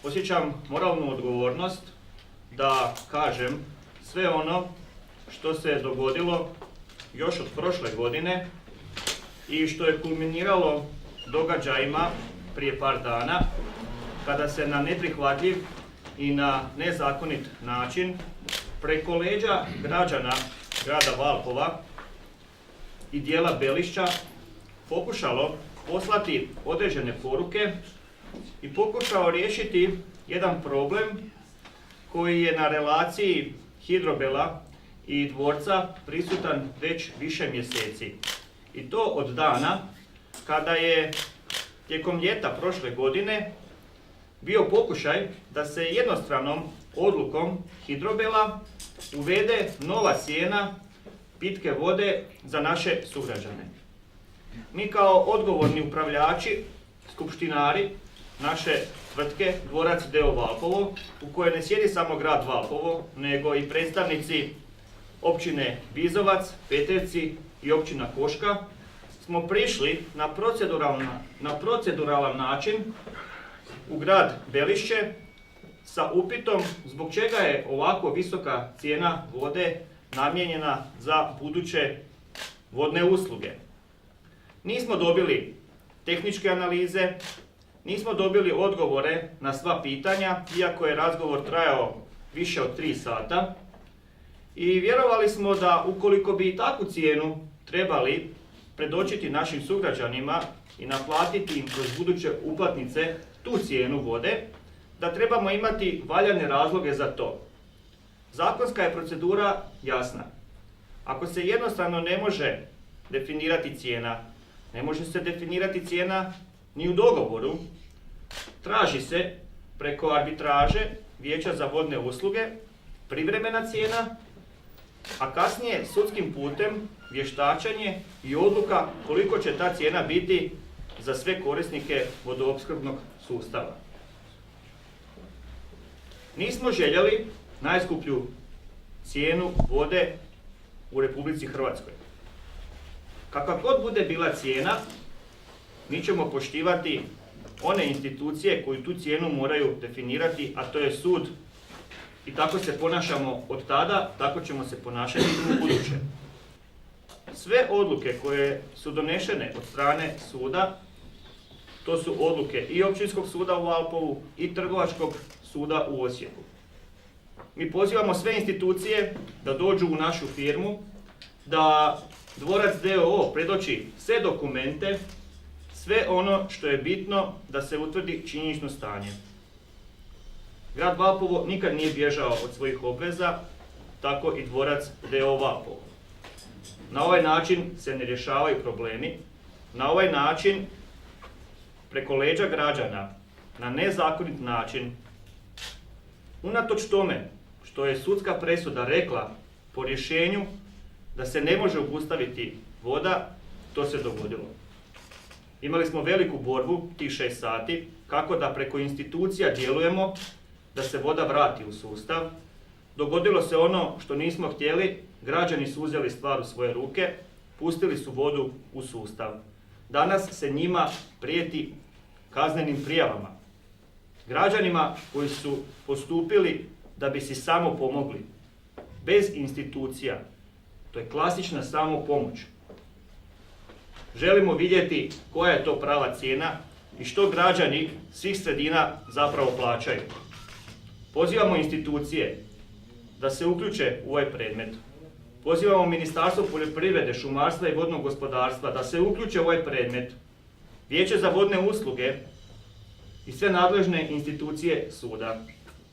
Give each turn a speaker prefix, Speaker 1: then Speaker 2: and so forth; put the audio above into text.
Speaker 1: osjećam moralnu odgovornost da kažem sve ono što se je dogodilo još od prošle godine i što je kulminiralo događajima prije par dana kada se na neprihvatljiv i na nezakonit način preko leđa građana grada Valpova i dijela Belišća pokušalo poslati određene poruke i pokušao riješiti jedan problem koji je na relaciji Hidrobela i Dvorca prisutan već više mjeseci. I to od dana kada je tijekom ljeta prošle godine bio pokušaj da se jednostranom odlukom Hidrobela uvede nova cijena pitke vode za naše sugrađane. Mi kao odgovorni upravljači, skupštinari naše tvrtke Dvorac d.o. Valpovo, u kojoj ne sjedi samo grad Valpovo, nego i predstavnici općine Bizovac, Petevci i općina Koška, smo prišli na proceduralan način u grad Belišće sa upitom zbog čega je ovako visoka cijena vode namijenjena za buduće vodne usluge. Nismo dobili tehničke analize, nismo dobili odgovore na sva pitanja, iako je razgovor trajao više od 3 sata. I vjerovali smo da ukoliko bi takvu cijenu trebali predočiti našim sugrađanima i naplatiti im kroz buduće uplatnice tu cijenu vode, da trebamo imati valjane razloge za to. Zakonska je procedura jasna. Ako se jednostavno ne može definirati cijena, ne može se definirati cijena ni u dogovoru, traži se preko arbitraže Vijeća za vodne usluge privremena cijena, a kasnije sudskim putem vještačenje i odluka koliko će ta cijena biti za sve korisnike vodoopskrbnog sustava. Nismo željeli najskuplju cijenu vode u Republici Hrvatskoj. Kakva god bude bila cijena, mi ćemo poštivati one institucije koji tu cijenu moraju definirati, a to je sud. I tako se ponašamo od tada, tako ćemo se ponašati u buduće. Sve odluke koje su donešene od strane suda, to su odluke i Općinskog suda u Valpovu i Trgovačkog suda u Osijeku. Mi pozivamo sve institucije da dođu u našu firmu, da Dvorac d.o.o. predoči sve dokumente, sve ono što je bitno da se utvrdi činjenično stanje. Grad Valpovo nikad nije bježao od svojih obveza, tako i Dvorac d.o.o. Valpovo. Na ovaj način se ne rješavaju problemi, na ovaj način preko leđa građana, na nezakonit način, unatoč tome što je sudska presuda rekla po rješenju da se ne može obustaviti voda, to se dogodilo. Imali smo veliku borbu tih 6 sati kako da preko institucija djelujemo da se voda vrati u sustav. Dogodilo se ono što nismo htjeli, građani su uzeli stvar u svoje ruke, pustili su vodu u sustav. Danas se njima prijeti kaznenim prijavama. Građanima koji su postupili da bi si samo pomogli, bez institucija. To je klasična samopomoć. Želimo vidjeti koja je to prava cijena i što građani svih sredina zapravo plaćaju. Pozivamo institucije da se uključe u ovaj predmet. Pozivamo Ministarstvo poljoprivrede, šumarstva i vodnog gospodarstva da se uključe u ovaj predmet. Vijeće za vodne usluge i sve nadležne institucije suda.